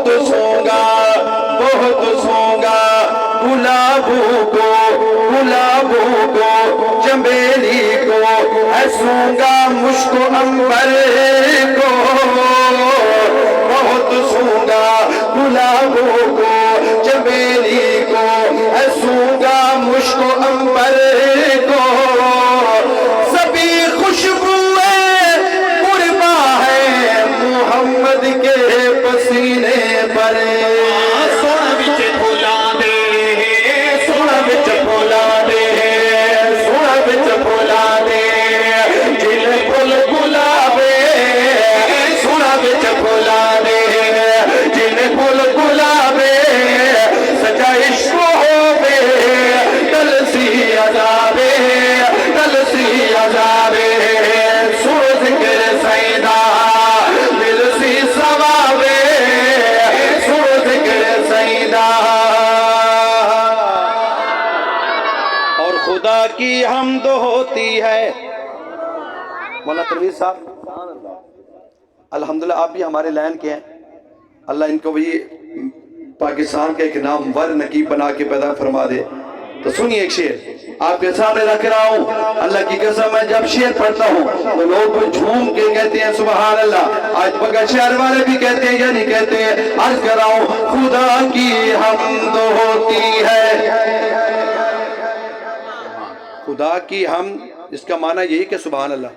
بہت سونگا گلابوں کو چنبیلی کو اے سونگا مشک و عنبر کو بہت سونگا گلابوں کو چنبیلی کو اے سونگا مشک و عنبر کو سبھی خوشبوئیں قربا ہے محمد کے پسینے پر کی حمد ہوتی ہے مولانا تنویر صاحب الحمدللہ آپ بھی ہمارے لائن کے ہیں اللہ ان کو بھی پاکستان کے ایک نامور نقیب بنا کے پیدا فرما دے تو سنیے ایک شعر آپ کے سامنے رکھ رہا ہوں اللہ کی قسم میں جب شعر پڑھتا ہوں تو لوگ جھوم کے کہتے ہیں سبحان اللہ آج بغیر شہر والے بھی کہتے ہیں یا نہیں کہتے ہیں عرض کر رہا ہوں خدا کی حمد ہوتی ہے خدا کی حمد اس کا معنی یہی کہ سبحان اللہ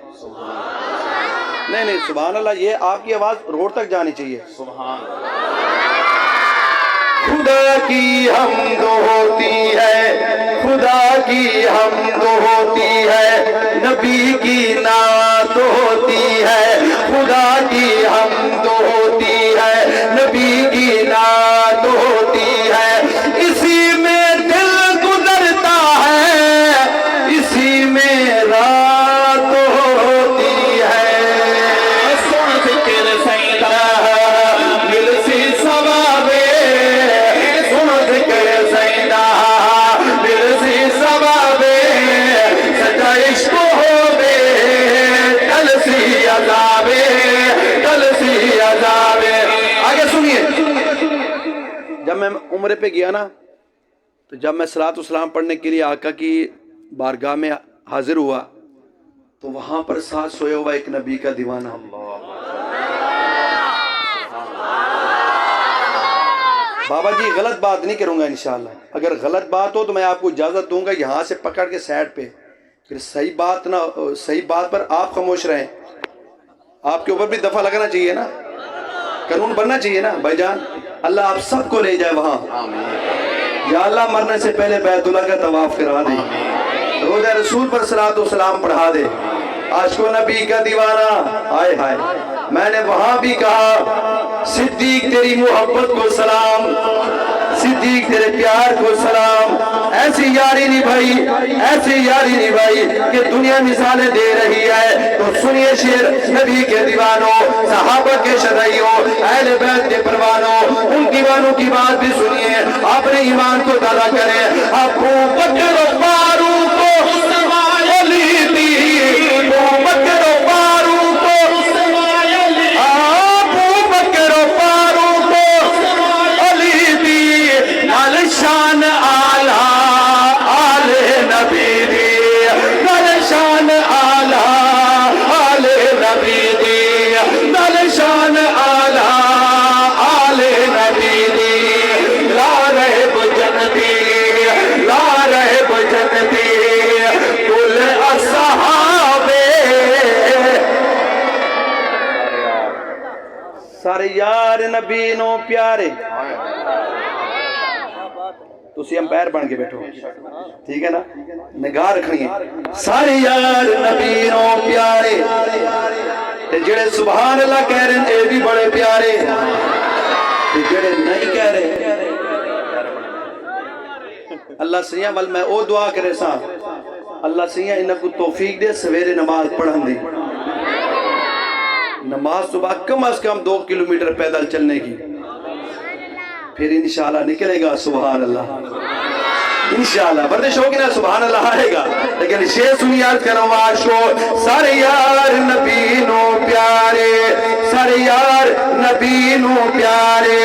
نہیں سبحان اللہ یہ آپ کی آواز روڈ تک جانی چاہیے سبحان خدا کی حمد ہوتی ہے خدا کی حمد ہوتی ہے نبی کی نعت ہوتی ہے خدا کی حمد ہوتی ہے نبی کی نعت ہوتی ہے اسی میں دل گزرتا ہے اسی میں رات ہوتی ہے سن ذکر سیدہ دل سی ثوابے سن ذکر سیدہ دل سی ثوابے سچا عشق ہوبے دل سی عذابے دل سی عذابے آگے سنیے جب میں عمرے پہ گیا نا تو جب میں صلاۃ والسلام پڑھنے کے لیے آقا کی بارگاہ میں حاضر ہوا تو وہاں پر ساتھ سویا ہوا ایک نبی کا دیوانہ بابا جی غلط بات نہیں کروں گا انشاءاللہ اگر غلط بات ہو تو میں آپ کو اجازت دوں گا یہاں سے پکڑ کے سائڈ پہ پھر صحیح بات پر آپ خاموش رہیں آپ کے اوپر بھی دفعہ لگنا چاہیے نا قانون بننا چاہیے نا بھائی جان اللہ آپ سب کو لے جائے وہاں یا اللہ مرنے سے پہلے بیت اللہ کا طواف کرا دے روضہ رسول پر صلاۃ و سلام پڑھا دے عاشق و نبی کا دیوانہ ہائے ہائے میں نے وہاں بھی کہا صدیق تیری محبت کو سلام صدیق تیرے پیار کو سلام ایسی یاری نبھائی کہ دنیا مثالیں دے رہی ہے تو سنیے شعر نبی کے دیوانوں صحابہ کے شرعیوں اہل بیت کے پروانوں ان دیوانوں کی بات بھی سنیے اپنے ایمان کو دادا کریں ابو بکر و فاروق علی دی ابو بکر و فاروق ابو بکر و فاروق علی دی نال شان آلہ آل نبی دی نال شان آلہ آل نبی دی نال شان آلہ آل نبی دی لا رہب جنتی لا رہب جنتی کل اصحابے سارے یار نبی نو پیارے تسی امپائر بن کے بیٹھو ٹھیک ہے نا نگاہ رکھنی ہے سارے یار نبی نو پیارے جڑے سبحان اللہ کہہ رہے ہیں اے بھی بڑے پیارے جڑے نہیں کہہ رہے اللہ سیاں وال میں او دعا کرے سا اللہ سیاں انہاں کو توفیق دے سویرے نماز پڑھن دی نماز صبح کم از کم 2 کلومیٹر پیدل چلنے کی پھر انشاءاللہ نکلے گا سبحان اللہ انشاءاللہ بردش ہوگی نا سبحان اللہ آئے گا. لیکن شیخ سنی عرض کروں آشو سارے یار نبی نو پیارے, سارے یار نبی نو پیارے,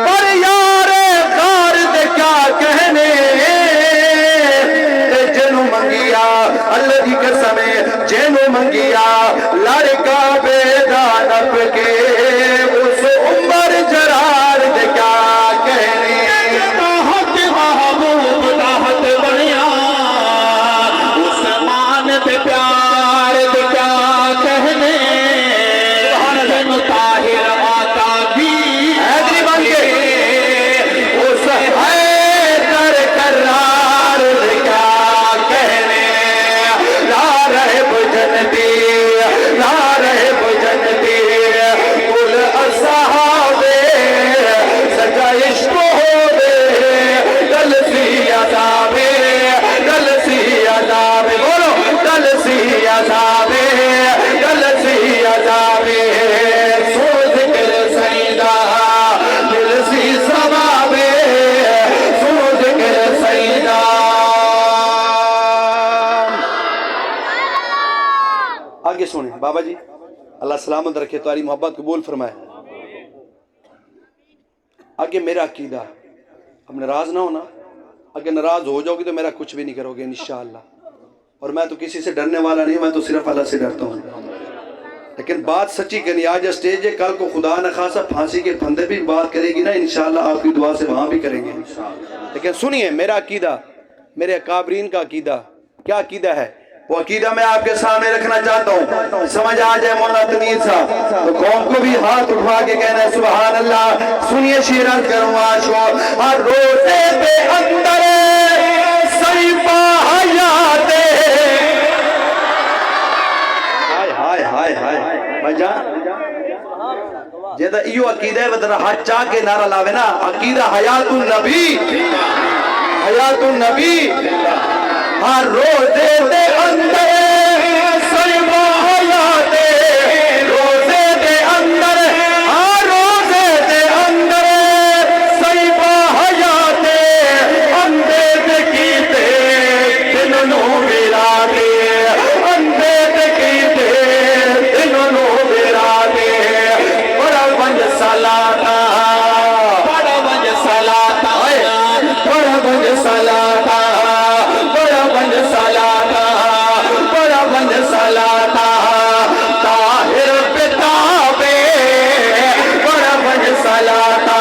پر یار غار دے کیا کہنے جنو منگیا اللہ دی قسم جنو منگیا لڑکا بیدا نپ کے اس عمر جرار دے کیا کہنے راحت محبوب راحت بنیا عثمان پہ پیار دے کیا کہنے جن طاہر آقا بھی حیدری بن کے اس حیدر کرار دے کیا کہنے لا رہے بجنتی لا رہے بجنتی کل اصحاب سجا عشق ہو دے دل سی عذاب دل سی عذاب بولو دل سی عذاب دل سی عذاب سو ذکر سیدہ دل سی ثواب سو ذکر سیدہ. آگے سنیں بابا جی اللہ سلامت رکھے تمہاری محبت قبول فرمائے. آگے میرا عقیدہ اب ناراض نہ ہونا, اگر ناراض ہو جاؤ گے تو میرا کچھ بھی نہیں کرو گے انشاءاللہ. اور میں تو کسی سے ڈرنے والا نہیں, میں تو صرف اللہ سے ڈرتا ہوں. لیکن بات سچی کرنی, آج اسٹیج ہے, کل کو خدا نہ خاصا پھانسی کے پھندے بھی بات کرے گی نا انشاءاللہ, آپ کی دعا سے وہاں بھی کریں گے. لیکن سنیے میرا عقیدہ, میرے اکابرین کا عقیدہ کیا عقیدہ ہے, وہ عقیدہ میں آپ کے سامنے رکھنا چاہتا ہوں. سمجھ آ جائے مولانا تمیم صاحب تو قوم کو بھی ہاتھ اٹھا کے کہنا ہے سبحان اللہ. سنیے شیرت کروں آشو ہر روزے پہ اندر سیفہ حیات ہائے ہائے ہائے بھائی جان جیدہ ایو عقیدہ ہے ودرہ ہاتھ چاہ کے نعرہ لاوے نا, عقیدہ حیات النبی حیات النبی ہر روزے دے اندر سیفہ حیات روزے دے اندر ہر روزے دے اندر سیفہ حیات اندے دے کیتے دنوں میرا دے اندے دے کیتے دنوں میرا دے بڑا بنج سلاتا بڑا بنج سلاتا بڑا بنج سلاتا بڑا بنج سلاتا بڑا بنج سلاتا طاہر بتابے بڑا بنج سلاتا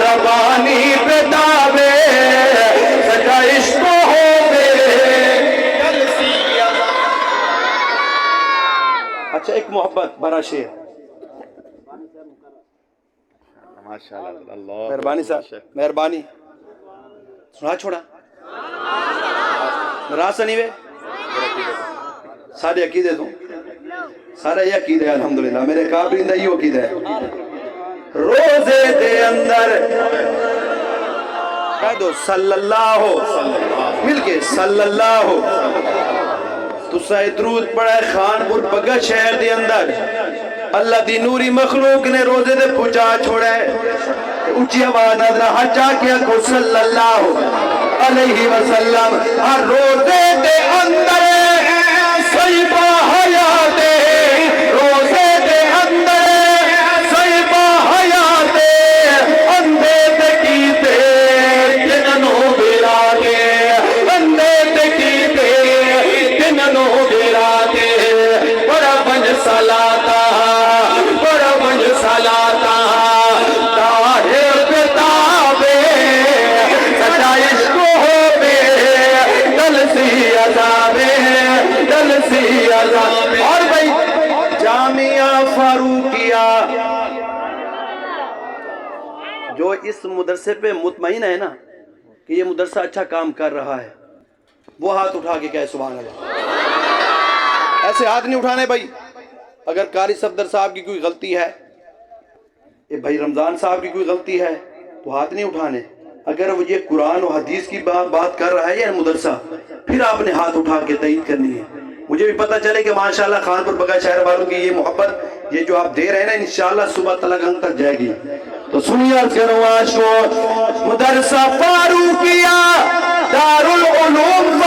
ربانی بتابے سجا عشق ہو بے. اچھا ایک محبت بھرا شعر ماشاءاللہ اللہ مہربانی صاحب مہربانی سنا چھوڑا ناراض نہیں وے سارے عقیدے تو سارے یہ عقیدہ ہے الحمدللہ میرے قابلین دا یہ عقیدہ ہے. روزے دے اندر کہہ دو صلی اللہ مل کے صلی اللہ تو سائے درود پڑھا ہے خانپور بگا شہر دے اندر اللہ دی نوری مخلوق نے روزے دے پوچھا چھوڑا ہے اونچی آواز نظرہ حجا کیا کو صلی اللہ علیہ وسلم ہر روزے دے اندر سیفہ حیات روزے دے اندر سیفہ حیات اندے تے کیتے جننوں بیرا دے اندے تے کیتے جننوں بیرا دے بڑا بنج سلاتا بڑا بنج سلاتا طاہر بتابے سچا عشق ہو بے دل سی عذابے دل سی عذابے. اور بھائی جامعہ فاروقیہ جو اس مدرسے پہ مطمئن ہے نا کہ یہ مدرسہ اچھا کام کر رہا ہے وہ ہاتھ اٹھا کے کہے سبحان اللہ. ایسے ہاتھ نہیں اٹھانے بھائی. اگر قاری صفدر صاحب کی کوئی غلطی ہے, یہ بھائی رمضان صاحب کی کوئی غلطی ہے تو ہاتھ نہیں اٹھانے. اگر وہ یہ قرآن و حدیث کی بات کر رہا ہے یا مدرسہ پھر آپ نے ہاتھ اٹھا کے تائید کرنی ہے. مجھے بھی پتہ چلے کہ ماشاءاللہ خانپور بگا شہر والوں کی یہ محبت یہ جو آپ دے رہے ہیں نا انشاءاللہ صبح تلنگانگ تک جائے گی. تو سنیے عرض کروں آشو مدرسہ فاروقیہ دار العلوم